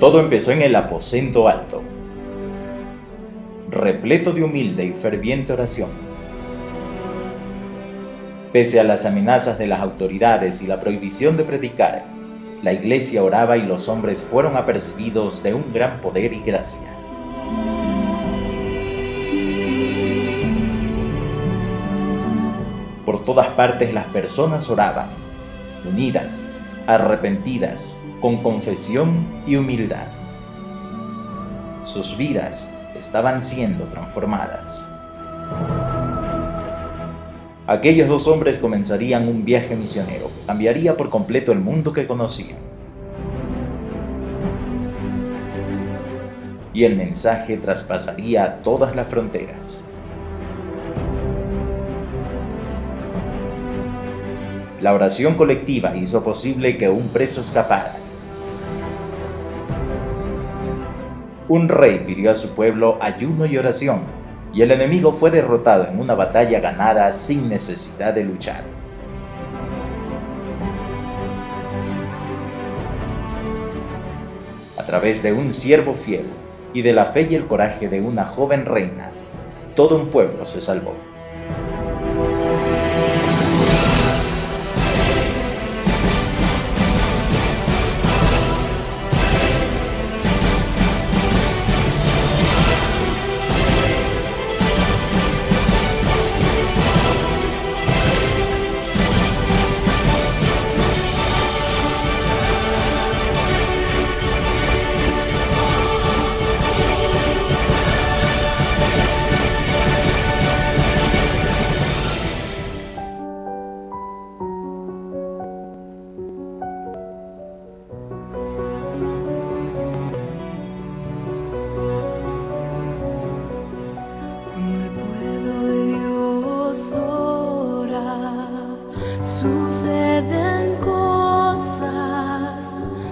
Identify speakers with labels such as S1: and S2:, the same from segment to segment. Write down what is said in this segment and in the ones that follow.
S1: Todo empezó en el aposento alto, repleto de humilde y ferviente oración. Pese a las amenazas de las autoridades y la prohibición de predicar, la iglesia oraba y los hombres fueron apercibidos de un gran poder y gracia. Por todas partes las personas oraban, unidas, arrepentidas, con confesión y humildad. Sus vidas estaban siendo transformadas. Aquellos dos hombres comenzarían un viaje misionero que cambiaría por completo el mundo que conocían. Y el mensaje traspasaría todas las fronteras. La oración colectiva hizo posible que un preso escapara. Un rey pidió a su pueblo ayuno y oración, y el enemigo fue derrotado en una batalla ganada sin necesidad de luchar. A través de un siervo fiel y de la fe y el coraje de una joven reina, todo un pueblo se salvó.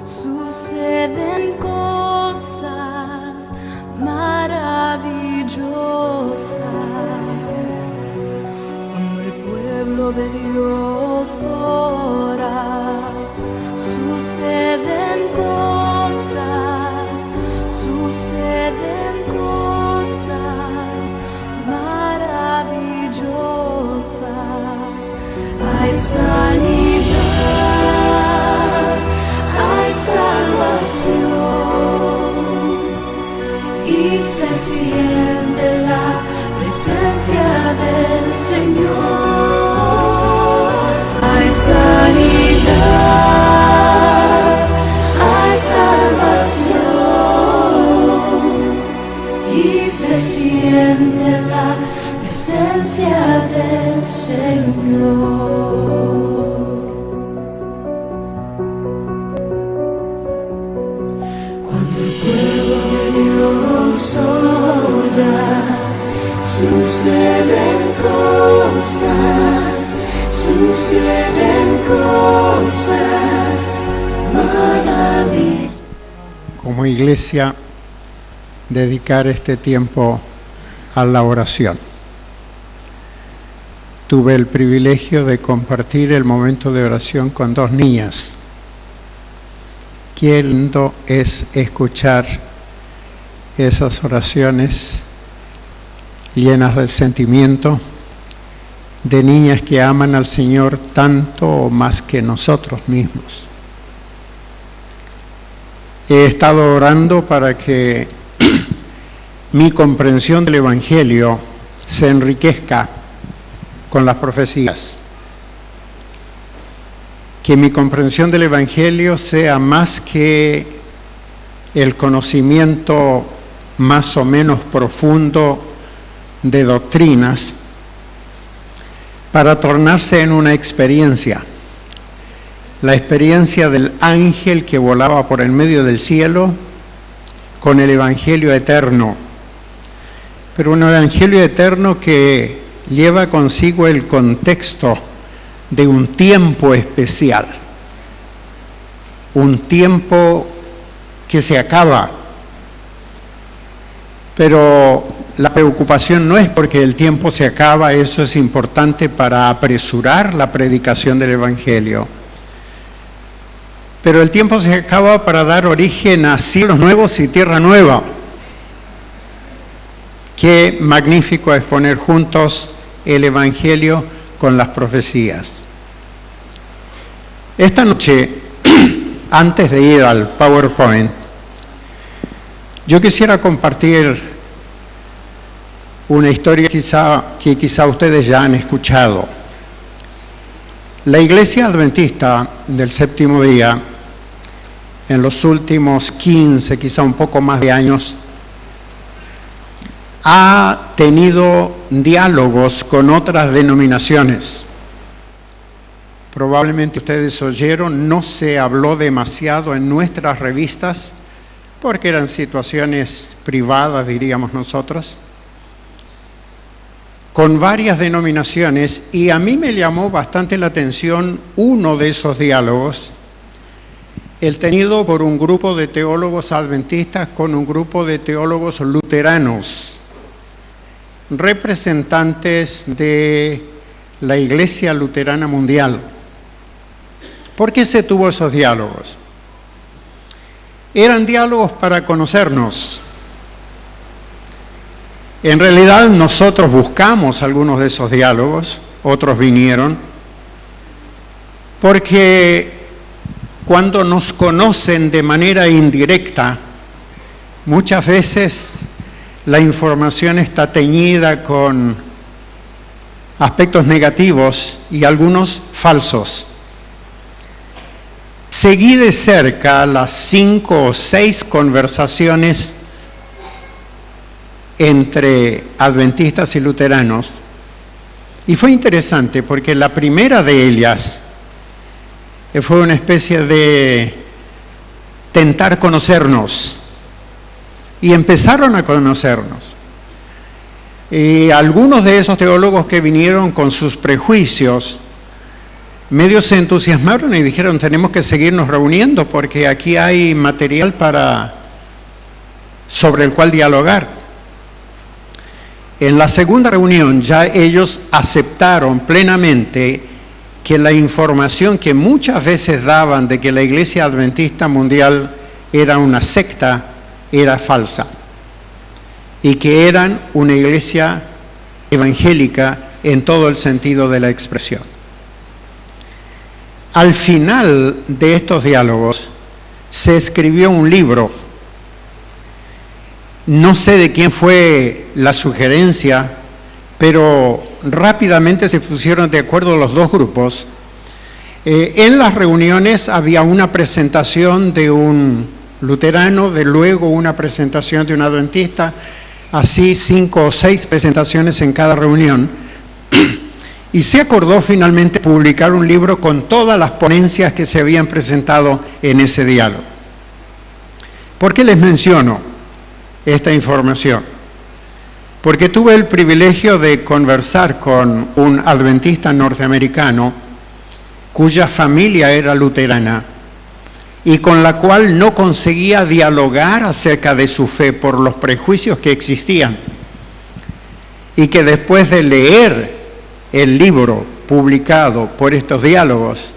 S2: Suceden cosas maravillosas cuando el pueblo de Dios ora. Suceden cosas maravillosas. Hay sanidad, hay salvación y se siente la presencia del Señor. Hay sanidad, hay salvación y se siente la presencia del Señor. Cuando el pueblo de Dios ora, suceden cosas maravillosas.
S3: Como iglesia, dedicar este tiempo a la oración. Tuve el privilegio de compartir el momento de oración con dos niñas. Qué lindo es escuchar esas oraciones llenas de sentimiento, de niñas que aman al Señor tanto o más que nosotros mismos. He estado orando para que mi comprensión del Evangelio se enriquezca con las profecías. Que mi comprensión del Evangelio sea más que el conocimiento más o menos profundo de doctrinas, para tornarse en una experiencia. La experiencia del ángel que volaba por el medio del cielo con el Evangelio eterno. Pero un Evangelio eterno que lleva consigo el contexto de un tiempo especial, un tiempo que se acaba. Pero la preocupación no es porque el tiempo se acaba, eso es importante para apresurar la predicación del Evangelio. Pero el tiempo se acaba para dar origen a cielos nuevos y tierra nueva. Qué magnífico exponer juntos el Evangelio con las profecías. Esta noche, antes de ir al PowerPoint, yo quisiera compartir una historia que quizá ustedes ya han escuchado. La Iglesia Adventista del Séptimo Día, en los últimos 15, quizá un poco más de años, ha tenido diálogos con otras denominaciones. Probablemente ustedes oyeron, no se habló demasiado en nuestras revistas, porque eran situaciones privadas, diríamos nosotros, con varias denominaciones, y a mí me llamó bastante la atención uno de esos diálogos, el tenido por un grupo de teólogos adventistas con un grupo de teólogos luteranos, representantes de la Iglesia Luterana Mundial. ¿Por qué se tuvo esos diálogos? Eran diálogos para conocernos. En realidad nosotros buscamos algunos de esos diálogos, otros vinieron, porque cuando nos conocen de manera indirecta, muchas veces la información está teñida con aspectos negativos y algunos falsos. Seguí de cerca las 5 o 6 conversaciones entre adventistas y luteranos, y fue interesante porque la primera de ellas fue una especie de tentar conocernos, y empezaron a conocernos. Y algunos de esos teólogos que vinieron con sus prejuicios, medio se entusiasmaron y dijeron: tenemos que seguirnos reuniendo porque aquí hay material sobre el cual dialogar. En la segunda reunión ya ellos aceptaron plenamente que la información que muchas veces daban de que la Iglesia Adventista Mundial era una secta era falsa, y que eran una iglesia evangélica en todo el sentido de la expresión. Al final de estos diálogos se escribió un libro. No sé de quién fue la sugerencia, pero rápidamente se pusieron de acuerdo los dos grupos. En las reuniones había una presentación de un luterano, de luego una presentación de un adventista, así 5 o 6 presentaciones en cada reunión. Y se acordó finalmente publicar un libro con todas las ponencias que se habían presentado en ese diálogo. ¿Por qué les menciono esta información? Porque tuve el privilegio de conversar con un adventista norteamericano cuya familia era luterana y con la cual no conseguía dialogar acerca de su fe por los prejuicios que existían, y que después de leer el libro publicado por estos diálogos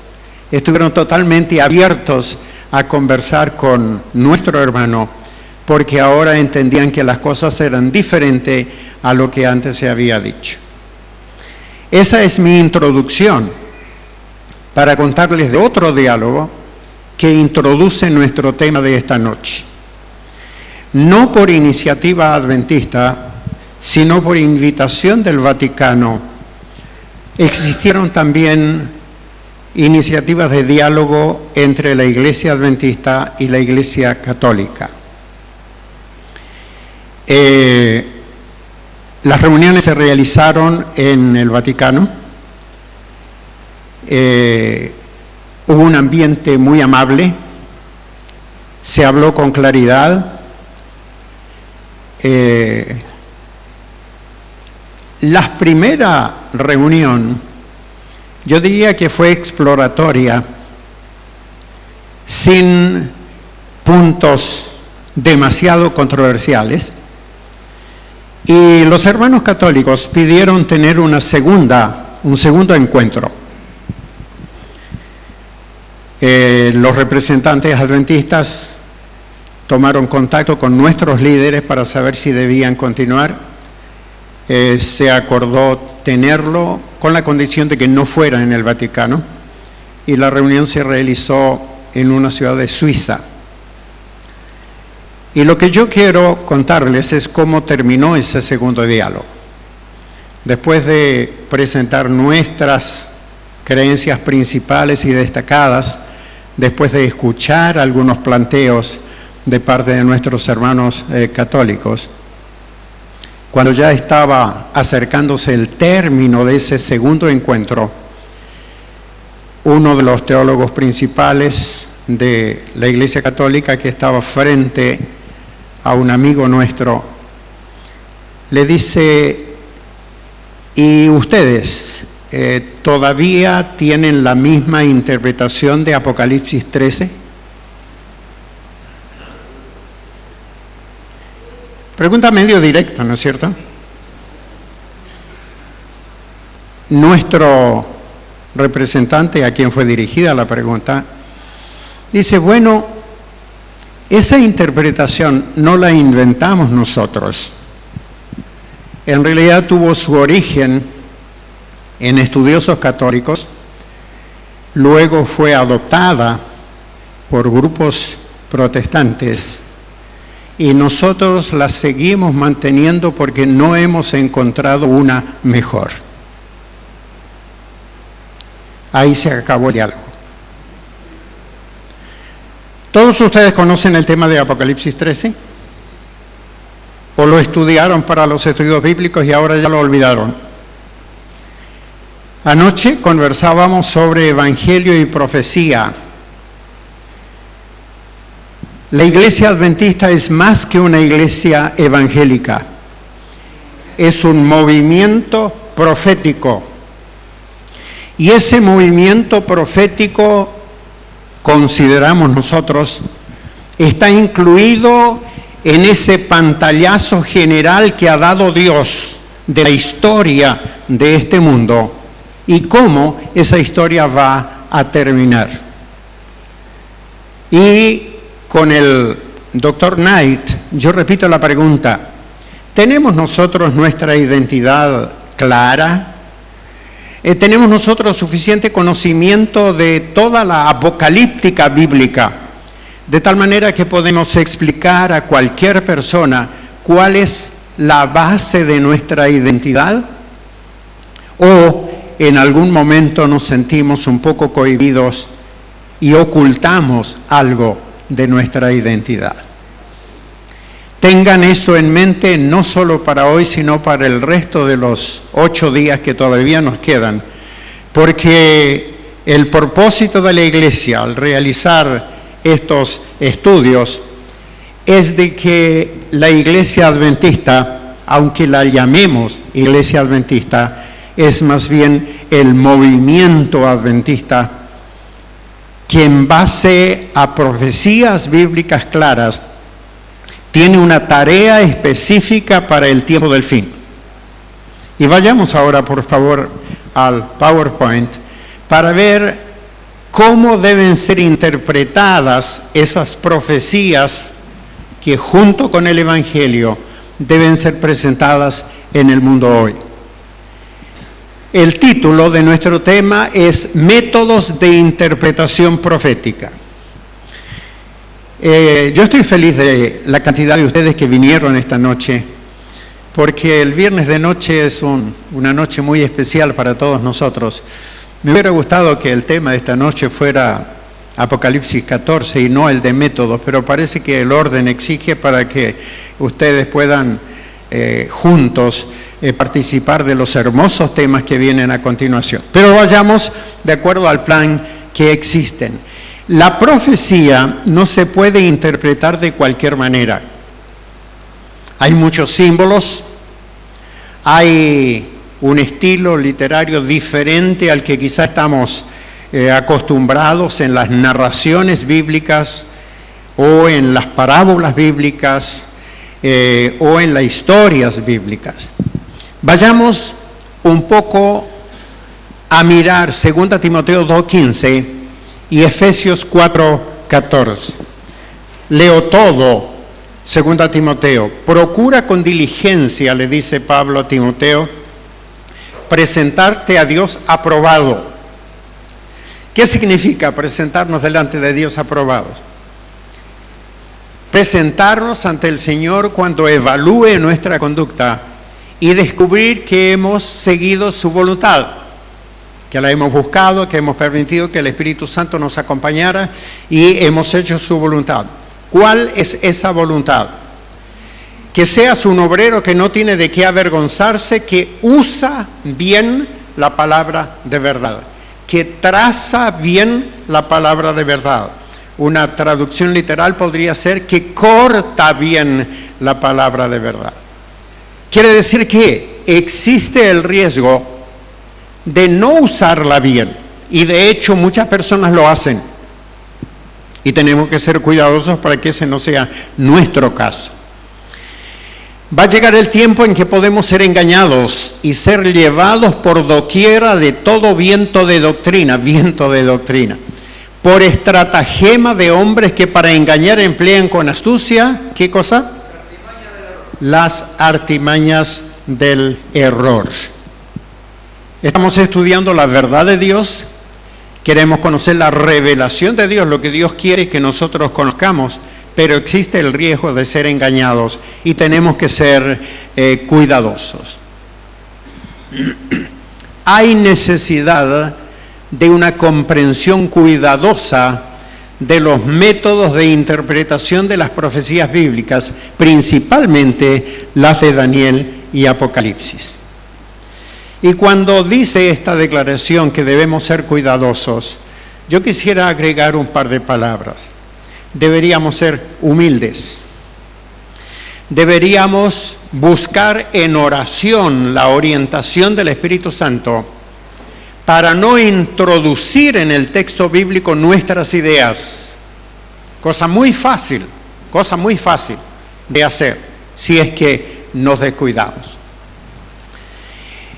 S3: estuvieron totalmente abiertos a conversar con nuestro hermano, porque ahora entendían que las cosas eran diferentes a lo que antes se había dicho. Esa es mi introducción para contarles de otro diálogo que introduce nuestro tema de esta noche. No por iniciativa adventista, sino por invitación del Vaticano, existieron también iniciativas de diálogo entre la Iglesia Adventista y la Iglesia Católica. Las reuniones se realizaron en el Vaticano. Hubo un ambiente muy amable, se habló con claridad. La primera reunión, yo diría que fue exploratoria, sin puntos demasiado controversiales, y los hermanos católicos pidieron tener un segundo encuentro. Los representantes adventistas tomaron contacto con nuestros líderes para saber si debían continuar. Se acordó tenerlo con la condición de que no fuera en el Vaticano, y la reunión se realizó en una ciudad de Suiza. Y lo que yo quiero contarles es cómo terminó ese segundo diálogo. Después de presentar nuestras creencias principales y destacadas, después de escuchar algunos planteos de parte de nuestros hermanos católicos, cuando ya estaba acercándose el término de ese segundo encuentro, uno de los teólogos principales de la Iglesia Católica, que estaba frente a un amigo nuestro, le dice: ¿y ustedes todavía tienen la misma interpretación de Apocalipsis 13? Pregunta medio directa, ¿no es cierto? Nuestro representante, a quien fue dirigida la pregunta, dice: bueno, esa interpretación no la inventamos nosotros. En realidad tuvo su origen en estudiosos católicos, luego fue adoptada por grupos protestantes, y nosotros la seguimos manteniendo porque no hemos encontrado una mejor. Ahí se acabó el diálogo. ¿Todos ustedes conocen el tema de Apocalipsis 13? ¿O lo estudiaron para los estudios bíblicos y ahora ya lo olvidaron? Anoche conversábamos sobre evangelio y profecía. La iglesia adventista es más que una iglesia evangélica. Es un movimiento profético. Y ese movimiento profético, consideramos nosotros, está incluido en ese pantallazo general que ha dado Dios de la historia de este mundo y cómo esa historia va a terminar. Y con el Dr. Knight, yo repito la pregunta: ¿tenemos nosotros nuestra identidad clara? ¿Tenemos nosotros suficiente conocimiento de toda la apocalíptica bíblica, de tal manera que podemos explicar a cualquier persona cuál es la base de nuestra identidad? ¿O en algún momento nos sentimos un poco cohibidos y ocultamos algo de nuestra identidad? Tengan esto en mente no solo para hoy, sino para el resto de los 8 días que todavía nos quedan, porque el propósito de la Iglesia al realizar estos estudios es de que la Iglesia Adventista, aunque la llamemos Iglesia Adventista, es más bien el movimiento adventista que en base a profecías bíblicas claras tiene una tarea específica para el tiempo del fin. Y vayamos ahora, por favor, al PowerPoint para ver cómo deben ser interpretadas esas profecías que junto con el Evangelio deben ser presentadas en el mundo hoy. El título de nuestro tema es Métodos de Interpretación Profética. Yo estoy feliz de la cantidad de ustedes que vinieron esta noche, porque el viernes de noche es una noche muy especial para todos nosotros. Me hubiera gustado que el tema de esta noche fuera Apocalipsis 14 y no el de métodos, pero parece que el orden exige para que ustedes puedan juntos participar de los hermosos temas que vienen a continuación. Pero vayamos de acuerdo al plan que existen. La profecía no se puede interpretar de cualquier manera. Hay muchos símbolos, hay un estilo literario diferente al que quizá estamos acostumbrados en las narraciones bíblicas o en las parábolas bíblicas o en las historias bíblicas. Vayamos un poco a mirar 2 Timoteo 2:15 y Efesios 4:14. Leo todo, 2 Timoteo. Procura con diligencia, le dice Pablo a Timoteo, presentarte a Dios aprobado. ¿Qué significa presentarnos delante de Dios aprobados? Presentarnos ante el Señor cuando evalúe nuestra conducta y descubrir que hemos seguido su voluntad, que la hemos buscado, que hemos permitido que el Espíritu Santo nos acompañara y hemos hecho su voluntad. ¿Cuál es esa voluntad? Que seas un obrero que no tiene de qué avergonzarse, que usa bien la palabra de verdad, que traza bien la palabra de verdad. Una traducción literal podría ser que corta bien la palabra de verdad. Quiere decir que existe el riesgo de no usarla bien, y de hecho muchas personas lo hacen, y tenemos que ser cuidadosos para que ese no sea nuestro caso. Va a llegar el tiempo en que podemos ser engañados y ser llevados por doquiera de todo viento de doctrina, por estratagema de hombres que para engañar emplean con astucia, ¿qué cosa? Las artimañas del error. Estamos estudiando la verdad de Dios, queremos conocer la revelación de Dios, lo que Dios quiere que nosotros conozcamos, pero existe el riesgo de ser engañados y tenemos que ser cuidadosos. Hay necesidad de una comprensión cuidadosa de los métodos de interpretación de las profecías bíblicas, principalmente las de Daniel y Apocalipsis. Y cuando dice esta declaración que debemos ser cuidadosos, yo quisiera agregar un par de palabras. Deberíamos ser humildes. Deberíamos buscar en oración la orientación del Espíritu Santo para no introducir en el texto bíblico nuestras ideas. Cosa muy fácil de hacer si es que nos descuidamos.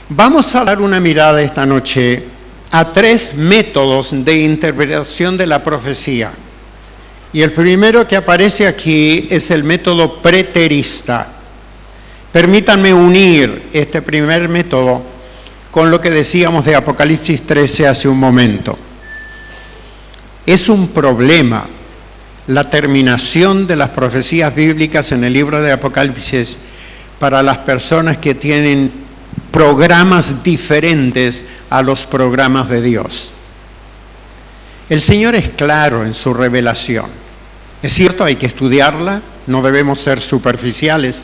S3: Vamos a dar una mirada esta noche a 3 métodos de interpretación de la profecía. Y el primero que aparece aquí es el método preterista. Permítanme unir este primer método con lo que decíamos de Apocalipsis 13 hace un momento. Es un problema la terminación de las profecías bíblicas en el libro de Apocalipsis para las personas que tienen programas diferentes a los programas de Dios. El Señor es claro en su revelación. Es cierto, hay que estudiarla, no debemos ser superficiales.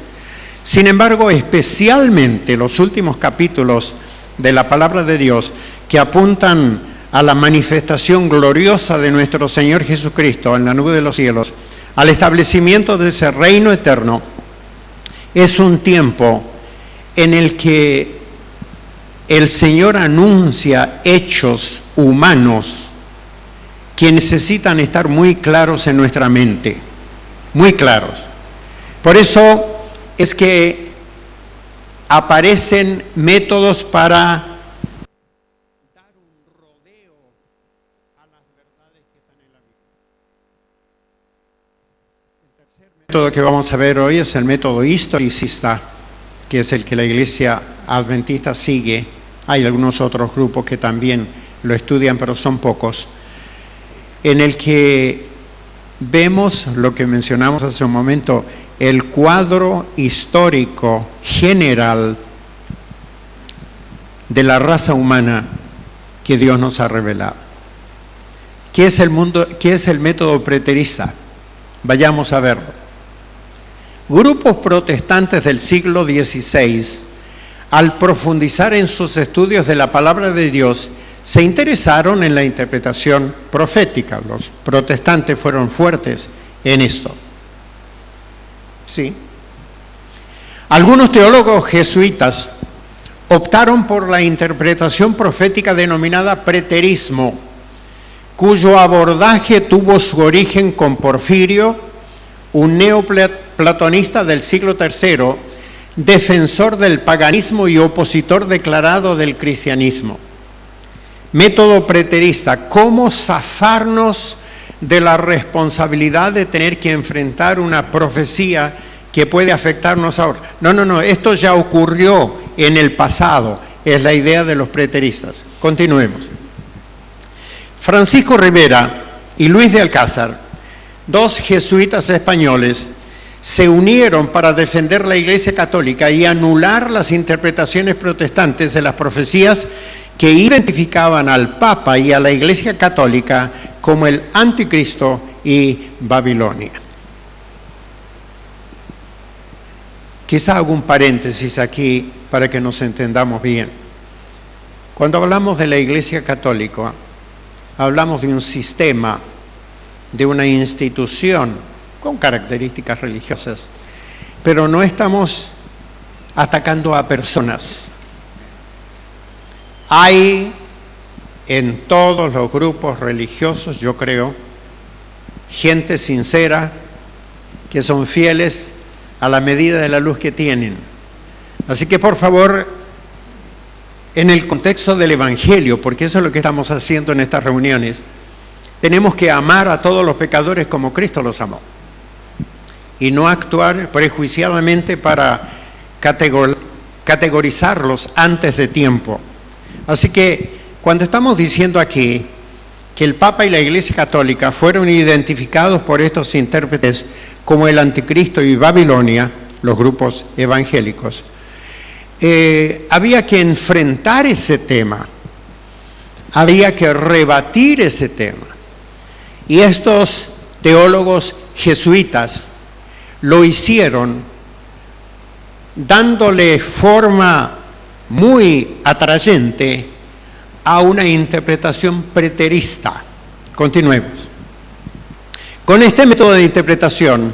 S3: Sin embargo, especialmente los últimos capítulos de la palabra de Dios que apuntan a la manifestación gloriosa de nuestro Señor Jesucristo en la nube de los cielos, al establecimiento de ese reino eterno, es un tiempo en el que el Señor anuncia hechos humanos que necesitan estar muy claros en nuestra mente, muy claros. Por eso es que aparecen métodos para dar un rodeo a las verdades que están en la Biblia. El tercer método que vamos a ver hoy es el método historicista, que es el que la Iglesia Adventista sigue. Hay algunos otros grupos que también lo estudian, pero son pocos, en el que vemos lo que mencionamos hace un momento, el cuadro histórico general de la raza humana que Dios nos ha revelado. ¿Qué es el método preterista? Vayamos a verlo. Grupos protestantes del siglo XVI, al profundizar en sus estudios de la palabra de Dios, se interesaron en la interpretación profética. Los protestantes fueron fuertes en esto. Sí. Algunos teólogos jesuitas optaron por la interpretación profética denominada preterismo, cuyo abordaje tuvo su origen con Porfirio, un neoplatonista del siglo III, defensor del paganismo y opositor declarado del cristianismo. método preterista, cómo zafarnos de la responsabilidad de tener que enfrentar una profecía que puede afectarnos ahora. No, esto ya ocurrió en el pasado, es la idea de los preteristas. Continuemos. Francisco Rivera y Luis de Alcázar, dos jesuitas españoles, se unieron para defender la Iglesia Católica y anular las interpretaciones protestantes de las profecías que identificaban al Papa y a la Iglesia Católica como el Anticristo y Babilonia. Quizá hago un paréntesis aquí para que nos entendamos bien. Cuando hablamos de la Iglesia Católica, hablamos de un sistema, de una institución con características religiosas, pero no estamos atacando a personas. Hay en todos los grupos religiosos, yo creo, gente sincera que son fieles a la medida de la luz que tienen. Así que por favor, en el contexto del Evangelio, porque eso es lo que estamos haciendo en estas reuniones, tenemos que amar a todos los pecadores como Cristo los amó y no actuar prejuiciadamente para categorizarlos antes de tiempo. Así que cuando estamos diciendo aquí que el Papa y la Iglesia Católica fueron identificados por estos intérpretes como el Anticristo y Babilonia, los grupos evangélicos, había que enfrentar ese tema, había que rebatir ese tema. Y estos teólogos jesuitas lo hicieron dándole forma muy atrayente a una interpretación preterista. Continuemos. Con este método de interpretación,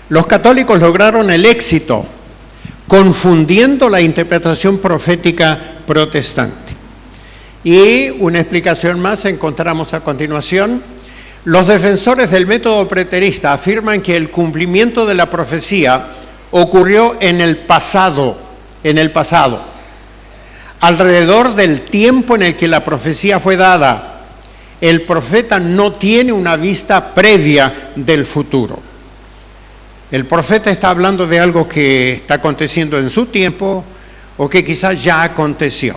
S3: los católicos lograron el éxito, confundiendo la interpretación profética protestante. Y una explicación más encontramos a continuación. Los defensores del método preterista afirman que el cumplimiento de la profecía ocurrió en el pasado, alrededor del tiempo en el que la profecía fue dada. El profeta no tiene una vista previa del futuro. El profeta está hablando de algo que está aconteciendo en su tiempo o que quizás ya aconteció.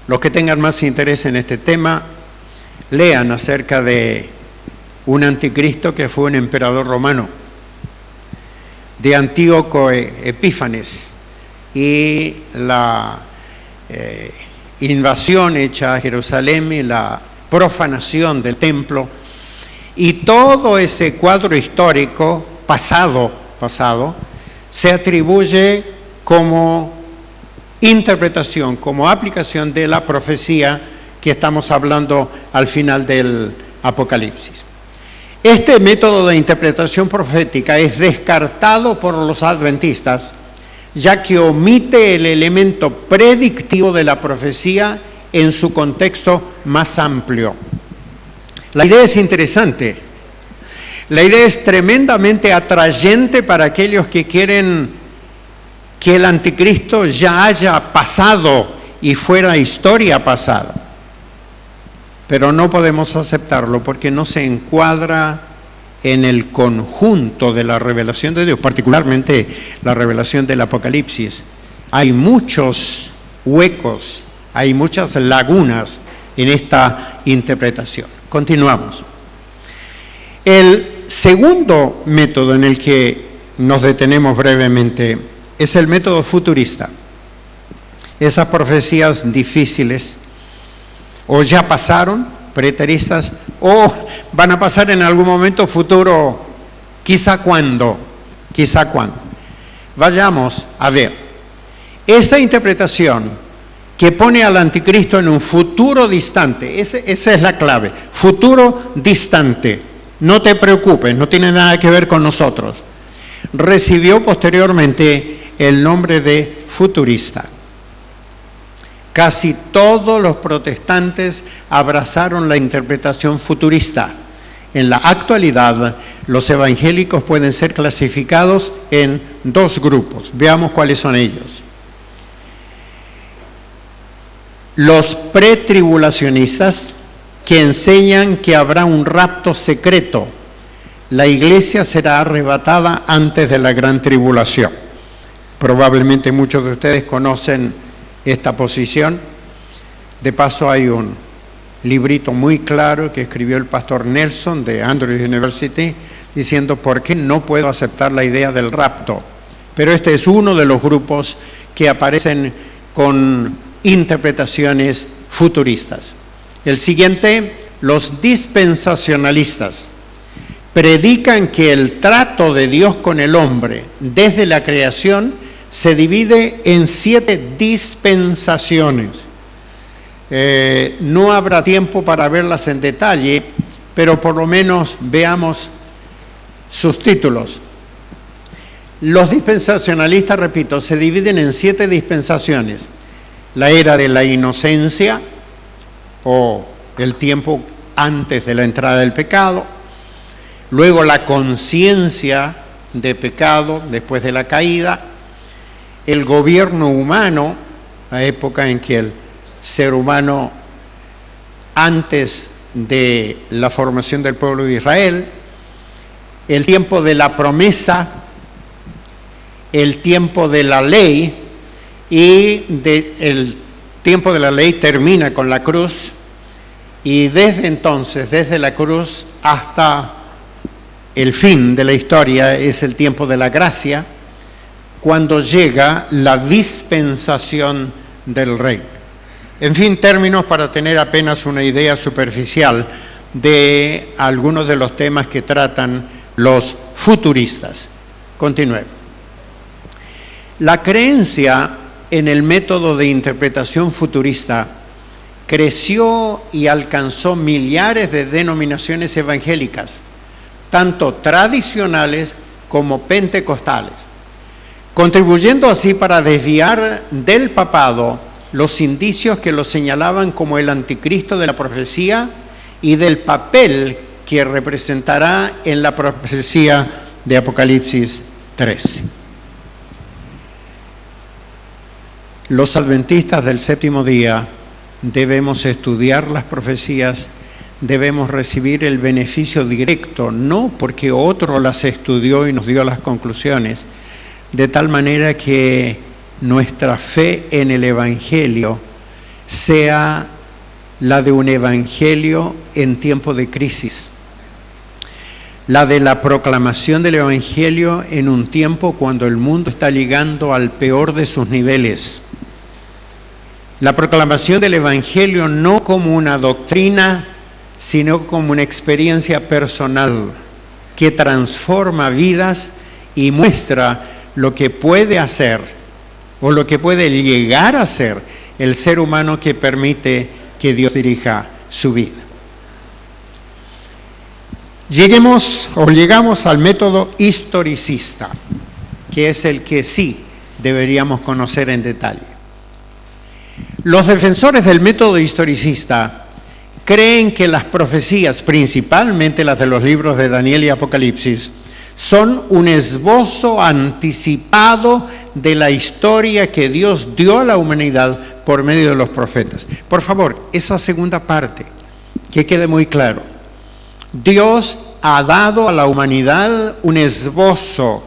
S3: Los que tengan más interés en este tema, lean acerca de un anticristo que fue un emperador romano, de Antíoco Epífanes, y la invasión hecha a Jerusalén y la profanación del templo, y todo ese cuadro histórico pasado se atribuye como interpretación, como aplicación de la profecía que estamos hablando al final del Apocalipsis. Este método de interpretación profética es descartado por los adventistas, ya que omite el elemento predictivo de la profecía en su contexto más amplio. La idea es interesante, la idea es tremendamente atrayente para aquellos que quieren que el anticristo ya haya pasado y fuera historia pasada. Pero no podemos aceptarlo porque no se encuadra en el conjunto de la revelación de Dios, particularmente la revelación del Apocalipsis. Hay muchos huecos, hay muchas lagunas en esta interpretación. Continuamos. El segundo método en el que nos detenemos brevemente es el método futurista. Esas profecías difíciles o ya pasaron, preteristas, o van a pasar en algún momento futuro, quizá cuándo. Vayamos a ver. Esta interpretación que pone al anticristo en un futuro distante, esa es la clave, futuro distante, no te preocupes, no tiene nada que ver con nosotros, recibió posteriormente el nombre de futurista. Casi todos los protestantes abrazaron la interpretación futurista. En la actualidad, los evangélicos pueden ser clasificados en dos grupos. Veamos cuáles son ellos. los pretribulacionistas, que enseñan que habrá un rapto secreto. La iglesia será arrebatada antes de la gran tribulación. Probablemente muchos de ustedes conocen esta posición. De paso, hay un librito muy claro que escribió el pastor Nelson de Andrews University diciendo por qué no puedo aceptar la idea del rapto. Pero este es uno de los grupos que aparecen con interpretaciones futuristas. El siguiente, los dispensacionalistas. Predican que el trato de Dios con el hombre desde la creación se divide en 7 dispensaciones. No habrá tiempo para verlas en detalle, pero por lo menos veamos sus títulos. Los dispensacionalistas, repito, se dividen en 7 dispensaciones. La era de la inocencia, o el tiempo antes de la entrada del pecado. Luego la conciencia de pecado después de la caída. El gobierno humano, la época en que el ser humano, antes de la formación del pueblo de Israel. El tiempo de la promesa, el tiempo de la ley, y el tiempo de la ley termina con la cruz, y desde entonces, desde la cruz hasta el fin de la historia, es el tiempo de la gracia, cuando llega la dispensación del reino. En fin, términos para tener apenas una idea superficial de algunos de los temas que tratan los futuristas. Continuemos. La creencia en el método de interpretación futurista creció y alcanzó millares de denominaciones evangélicas, tanto tradicionales como pentecostales, contribuyendo así para desviar del papado los indicios que lo señalaban como el anticristo de la profecía y del papel que representará en la profecía de Apocalipsis 13. Los adventistas del séptimo día debemos estudiar las profecías, debemos recibir el beneficio directo, no porque otro las estudió y nos dio las conclusiones, de tal manera que nuestra fe en el Evangelio sea la de un Evangelio en tiempo de crisis, la de la proclamación del Evangelio en un tiempo cuando el mundo está llegando al peor de sus niveles. La proclamación del Evangelio no como una doctrina, sino como una experiencia personal que transforma vidas y muestra lo que puede hacer o lo que puede llegar a ser el ser humano que permite que Dios dirija su vida. Llegamos al método historicista, que es el que sí deberíamos conocer en detalle. Los defensores del método historicista creen que las profecías, principalmente las de los libros de Daniel y Apocalipsis, son un esbozo anticipado de la historia que Dios dio a la humanidad por medio de los profetas. Por favor, esa segunda parte, que quede muy claro. Dios ha dado a la humanidad un esbozo.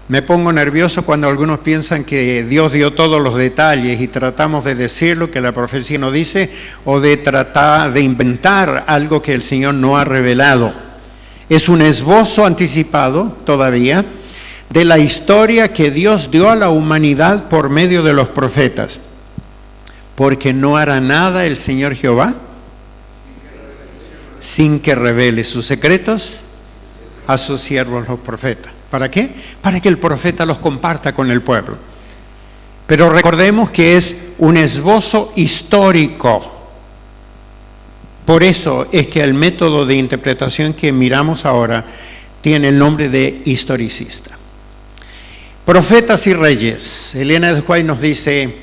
S3: Me pongo nervioso cuando algunos piensan que Dios dio todos los detalles y tratamos de decir lo que la profecía no dice o de tratar de inventar algo que el Señor no ha revelado. Es un esbozo anticipado todavía de la historia que Dios dio a la humanidad por medio de los profetas. Porque no hará nada el Señor Jehová sin que revele sus secretos a sus siervos los profetas. ¿Para qué? Para que el profeta los comparta con el pueblo. Pero recordemos que es un esbozo histórico. Por eso es que el método de interpretación que miramos ahora tiene el nombre de historicista. Profetas y reyes. Elena de White nos dice,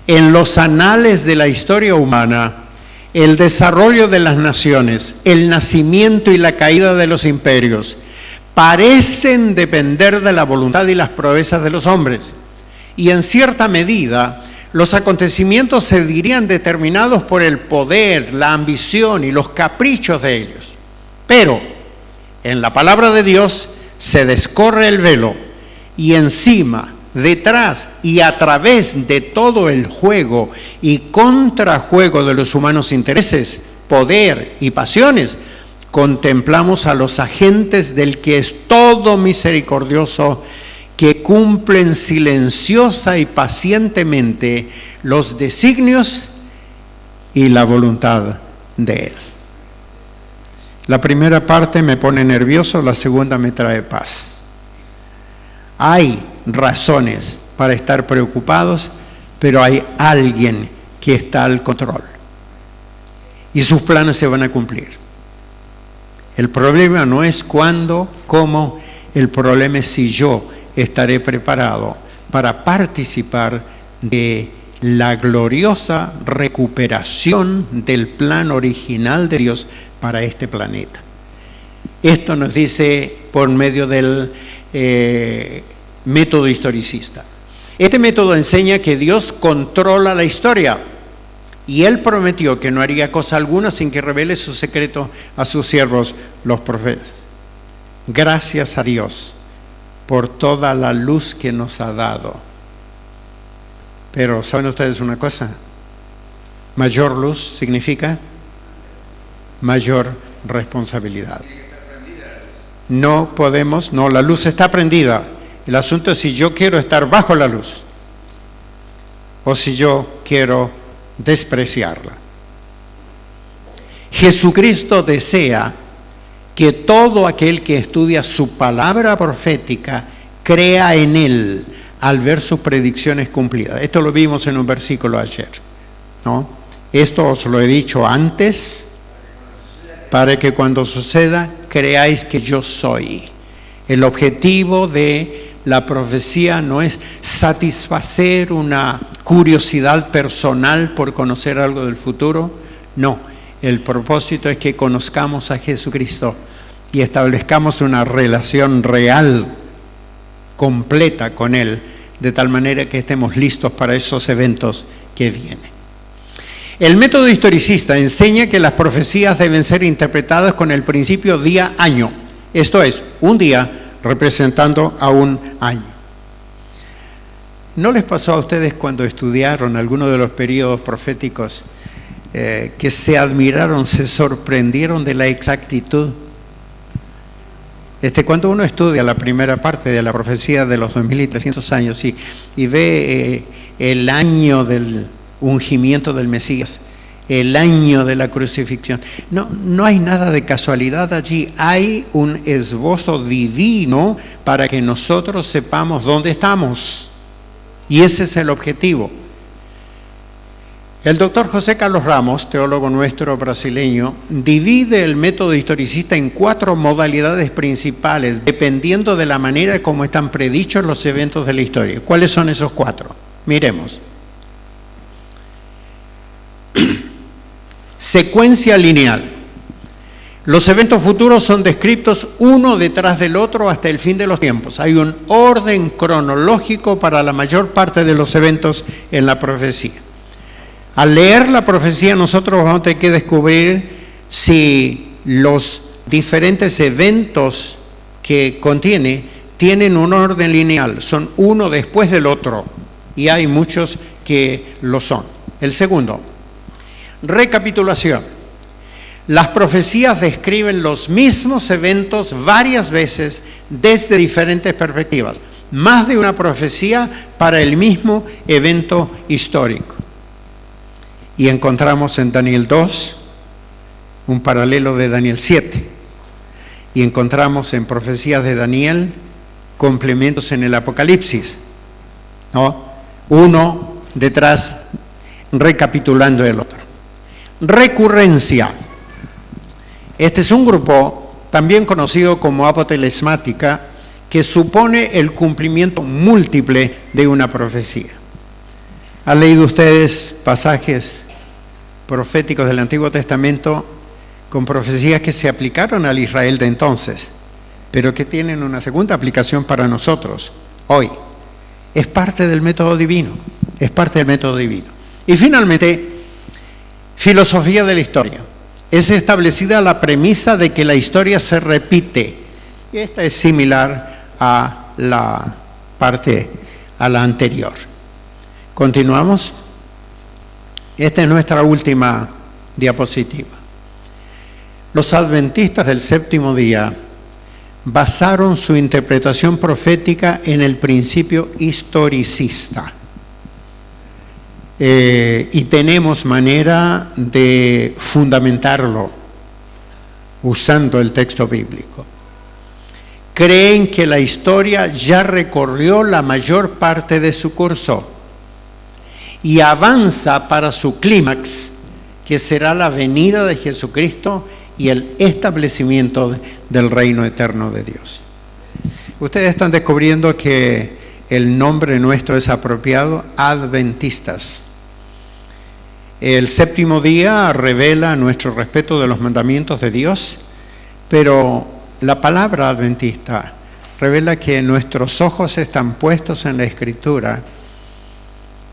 S3: en los anales de la historia humana, el desarrollo de las naciones, el nacimiento y la caída de los imperios, parecen depender de la voluntad y las proezas de los hombres. Y en cierta medida, Los acontecimientos se dirían determinados por el poder, la ambición y los caprichos de ellos. Pero en la palabra de Dios se descorre el velo y encima, detrás y a través de todo el juego y contrajuego de los humanos intereses, poder y pasiones, contemplamos a los agentes del que es todo misericordioso, que cumplen silenciosa y pacientemente los designios y la voluntad de Él. La primera parte me pone nervioso, la segunda me trae paz. Hay razones para estar preocupados, pero hay alguien que está al control y sus planes se van a cumplir. El problema no es cuándo, cómo, el problema es si yo estaré preparado para participar de la gloriosa recuperación del plan original de Dios para este planeta. Esto nos dice por medio del método historicista. Este método enseña que Dios controla la historia y Él prometió que no haría cosa alguna sin que revele su secreto a sus siervos, los profetas. Gracias a Dios por toda la luz que nos ha dado. Pero ¿saben ustedes una cosa? Mayor luz significa mayor responsabilidad. No podemos, no, la luz está prendida. El asunto es si yo quiero estar bajo la luz o si yo quiero despreciarla. Jesucristo desea que todo aquel que estudia su palabra profética crea en Él al ver sus predicciones cumplidas. Esto lo vimos en un versículo ayer, ¿no? Esto os lo he dicho antes, para que cuando suceda creáis que yo soy. El objetivo de la profecía no es satisfacer una curiosidad personal por conocer algo del futuro, no. El propósito es que conozcamos a Jesucristo y establezcamos una relación real, completa con Él, de tal manera que estemos listos para esos eventos que vienen. El método historicista enseña que las profecías deben ser interpretadas con el principio día-año, esto es, un día representando a un año. ¿No les pasó a ustedes cuando estudiaron algunos de los periodos proféticos que se admiraron, se sorprendieron de la exactitud? Cuando uno estudia la primera parte de la profecía de los 2300 años y ve el año del ungimiento del Mesías, el año de la crucifixión, no hay nada de casualidad allí, hay un esbozo divino para que nosotros sepamos dónde estamos, y ese es el objetivo. El doctor José Carlos Ramos, teólogo nuestro brasileño, divide el método historicista en 4 modalidades principales, dependiendo de la manera como están predichos los eventos de la historia. ¿Cuáles son esos 4? Miremos. Secuencia lineal. Los eventos futuros son descritos uno detrás del otro hasta el fin de los tiempos. Hay un orden cronológico para la mayor parte de los eventos en la profecía. Al leer la profecía nosotros vamos a tener que descubrir si los diferentes eventos que contiene tienen un orden lineal, son uno después del otro, y hay muchos que lo son. El segundo, recapitulación. Las profecías describen los mismos eventos varias veces desde diferentes perspectivas, más de una profecía para el mismo evento histórico. Y encontramos en Daniel 2 un paralelo de Daniel 7. Y encontramos en profecías de Daniel complementos en el Apocalipsis, ¿no? Uno detrás, recapitulando el otro. Recurrencia. Este es un grupo también conocido como apotelesmática, que supone el cumplimiento múltiple de una profecía. ¿Han leído ustedes pasajes proféticos del Antiguo Testamento con profecías que se aplicaron al Israel de entonces, pero que tienen una segunda aplicación para nosotros hoy? Es parte del método divino. Es parte del método divino. Y finalmente, filosofía de la historia. Es establecida la premisa de que la historia se repite. Y esta es similar a la anterior. Continuamos. Esta es nuestra última diapositiva. Los adventistas del séptimo día basaron su interpretación profética en el principio historicista. Y tenemos manera de fundamentarlo usando el texto bíblico. Creen que la historia ya recorrió la mayor parte de su curso y avanza para su clímax, que será la venida de Jesucristo y el establecimiento del reino eterno de Dios. Ustedes están descubriendo que el nombre nuestro es apropiado, adventistas. El séptimo día revela nuestro respeto de los mandamientos de Dios, pero la palabra adventista revela que nuestros ojos están puestos en la Escritura,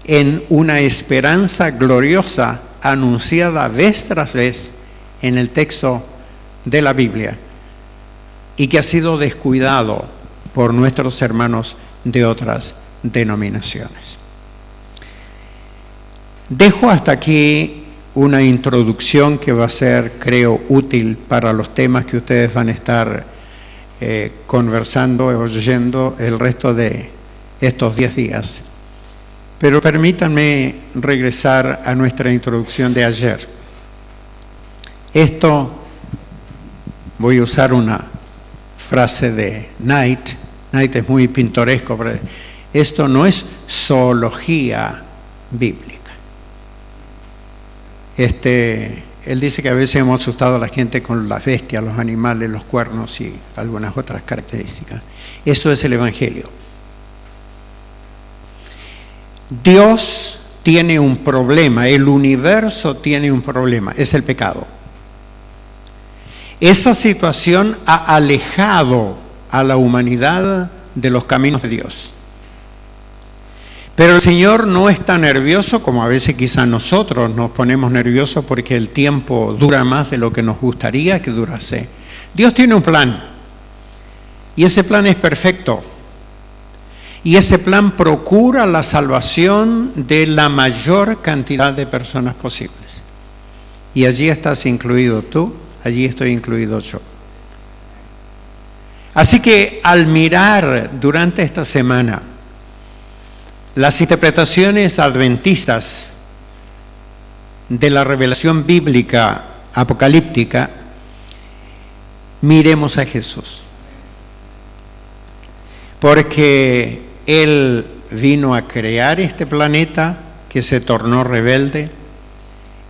S3: en una esperanza gloriosa anunciada vez tras vez en el texto de la Biblia y que ha sido descuidado por nuestros hermanos de otras denominaciones. Dejo hasta aquí una introducción que va a ser, creo, útil para los temas que ustedes van a estar conversando, oyendo el resto de estos 10 días. Pero permítanme regresar a nuestra introducción de ayer. Esto, voy a usar una frase de Knight. Knight es muy pintoresco, pero esto no es zoología bíblica. Él dice que a veces hemos asustado a la gente con las bestias, los animales, los cuernos y algunas otras características. Eso es el Evangelio. Dios tiene un problema, el universo tiene un problema, es el pecado. Esa situación ha alejado a la humanidad de los caminos de Dios. Pero el Señor no está nervioso como a veces quizás nosotros nos ponemos nerviosos porque el tiempo dura más de lo que nos gustaría que durase. Dios tiene un plan y ese plan es perfecto. Y ese plan procura la salvación de la mayor cantidad de personas posibles. Y allí estás incluido tú, allí estoy incluido yo. Así que al mirar durante esta semana las interpretaciones adventistas de la revelación bíblica apocalíptica, miremos a Jesús. Porque Él vino a crear este planeta que se tornó rebelde.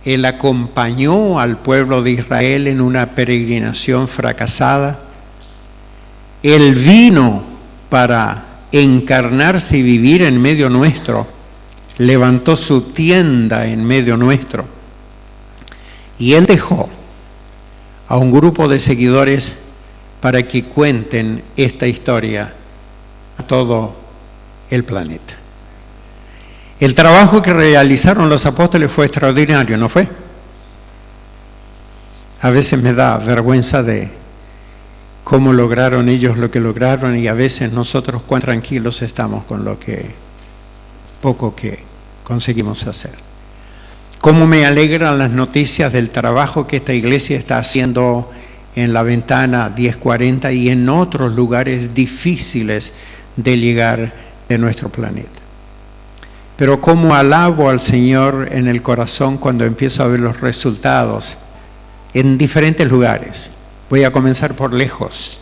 S3: Él acompañó al pueblo de Israel en una peregrinación fracasada. Él vino para encarnarse y vivir en medio nuestro. Levantó su tienda en medio nuestro. Y Él dejó a un grupo de seguidores para que cuenten esta historia a todo el planeta. El trabajo que realizaron los apóstoles fue extraordinario, ¿no fue? A veces me da vergüenza de cómo lograron ellos lo que lograron y a veces nosotros cuán tranquilos estamos con lo que poco que conseguimos hacer. Cómo me alegran las noticias del trabajo que esta iglesia está haciendo en la Ventana 1040 y en otros lugares difíciles de llegar de nuestro planeta. Pero cómo alabo al Señor en el corazón cuando empiezo a ver los resultados en diferentes lugares. Voy a comenzar por lejos.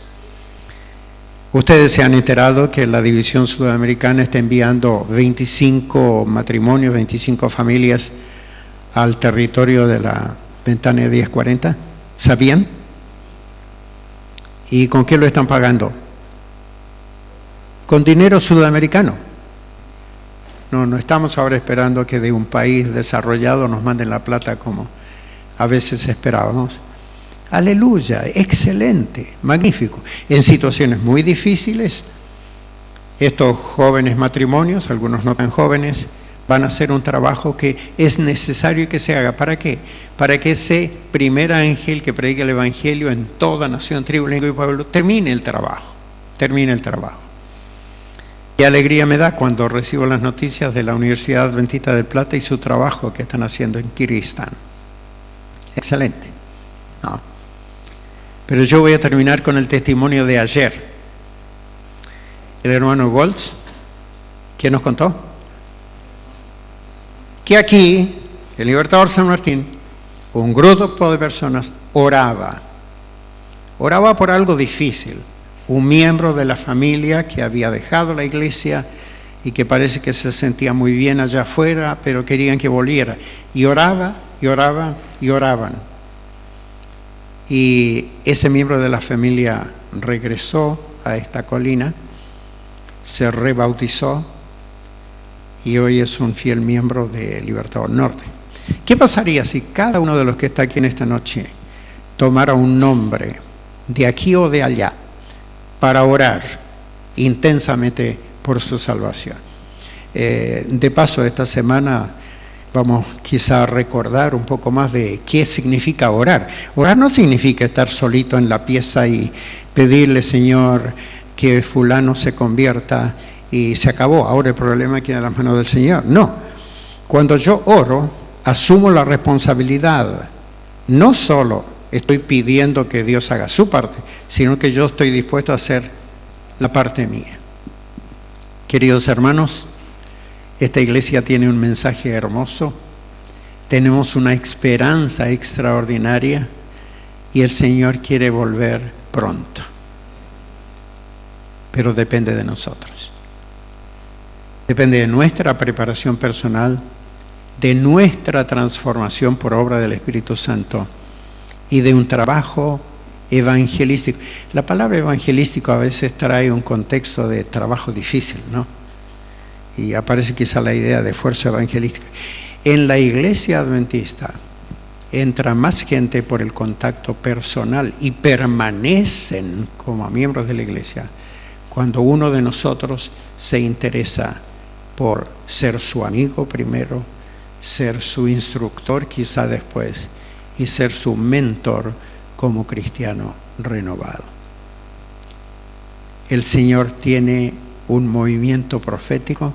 S3: Ustedes se han enterado que la División Sudamericana está enviando 25 matrimonios, 25 familias al territorio de la Ventana 1040. ¿Sabían? ¿Y con qué lo están pagando? Con dinero sudamericano. No estamos ahora esperando que de un país desarrollado nos manden la plata como a veces esperábamos. Aleluya, excelente, magnífico. En situaciones muy difíciles, estos jóvenes matrimonios, algunos no tan jóvenes, van a hacer un trabajo que es necesario que se haga. ¿Para qué? Para que ese primer ángel que predica el Evangelio en toda nación, tribu, lengua y pueblo termine el trabajo. Qué alegría me da cuando recibo las noticias de la Universidad Adventista del Plata y su trabajo que están haciendo en Kirguistán. Excelente. No. Pero yo voy a terminar con el testimonio de ayer. El hermano Goltz, ¿quién nos contó? Que aquí, el Libertador San Martín, un grupo de personas oraba por algo difícil. Un miembro de la familia que había dejado la iglesia y que parece que se sentía muy bien allá afuera, pero querían que volviera. Y oraban. Y ese miembro de la familia regresó a esta colina, se rebautizó y hoy es un fiel miembro de Libertador Norte. ¿Qué pasaría si cada uno de los que está aquí en esta noche tomara un nombre de aquí o de allá para orar intensamente por su salvación? De paso, esta semana vamos quizá a recordar un poco más de qué significa orar. Orar no significa estar solito en la pieza y pedirle, Señor, que fulano se convierta y se acabó. Ahora el problema queda en las manos del Señor. No. Cuando yo oro, asumo la responsabilidad. No solo estoy pidiendo que Dios haga su parte, sino que yo estoy dispuesto a hacer la parte mía. Queridos hermanos, esta iglesia tiene un mensaje hermoso, tenemos una esperanza extraordinaria y el Señor quiere volver pronto. Pero depende de nosotros. Depende de nuestra preparación personal, de nuestra transformación por obra del Espíritu Santo y de un trabajo evangelístico. La palabra evangelístico a veces trae un contexto de trabajo difícil, ¿no? Y aparece quizá la idea de esfuerzo evangelístico. En la iglesia adventista entra más gente por el contacto personal y permanecen como miembros de la iglesia cuando uno de nosotros se interesa por ser su amigo primero, ser su instructor quizá después y ser su mentor como cristiano renovado. El Señor tiene un movimiento profético.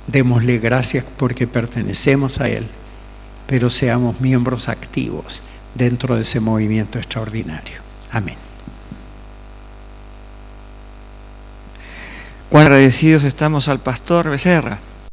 S3: Démosle gracias porque pertenecemos a Él, pero seamos miembros activos dentro de ese movimiento extraordinario. Amén.
S4: Cuán agradecidos estamos al pastor Becerra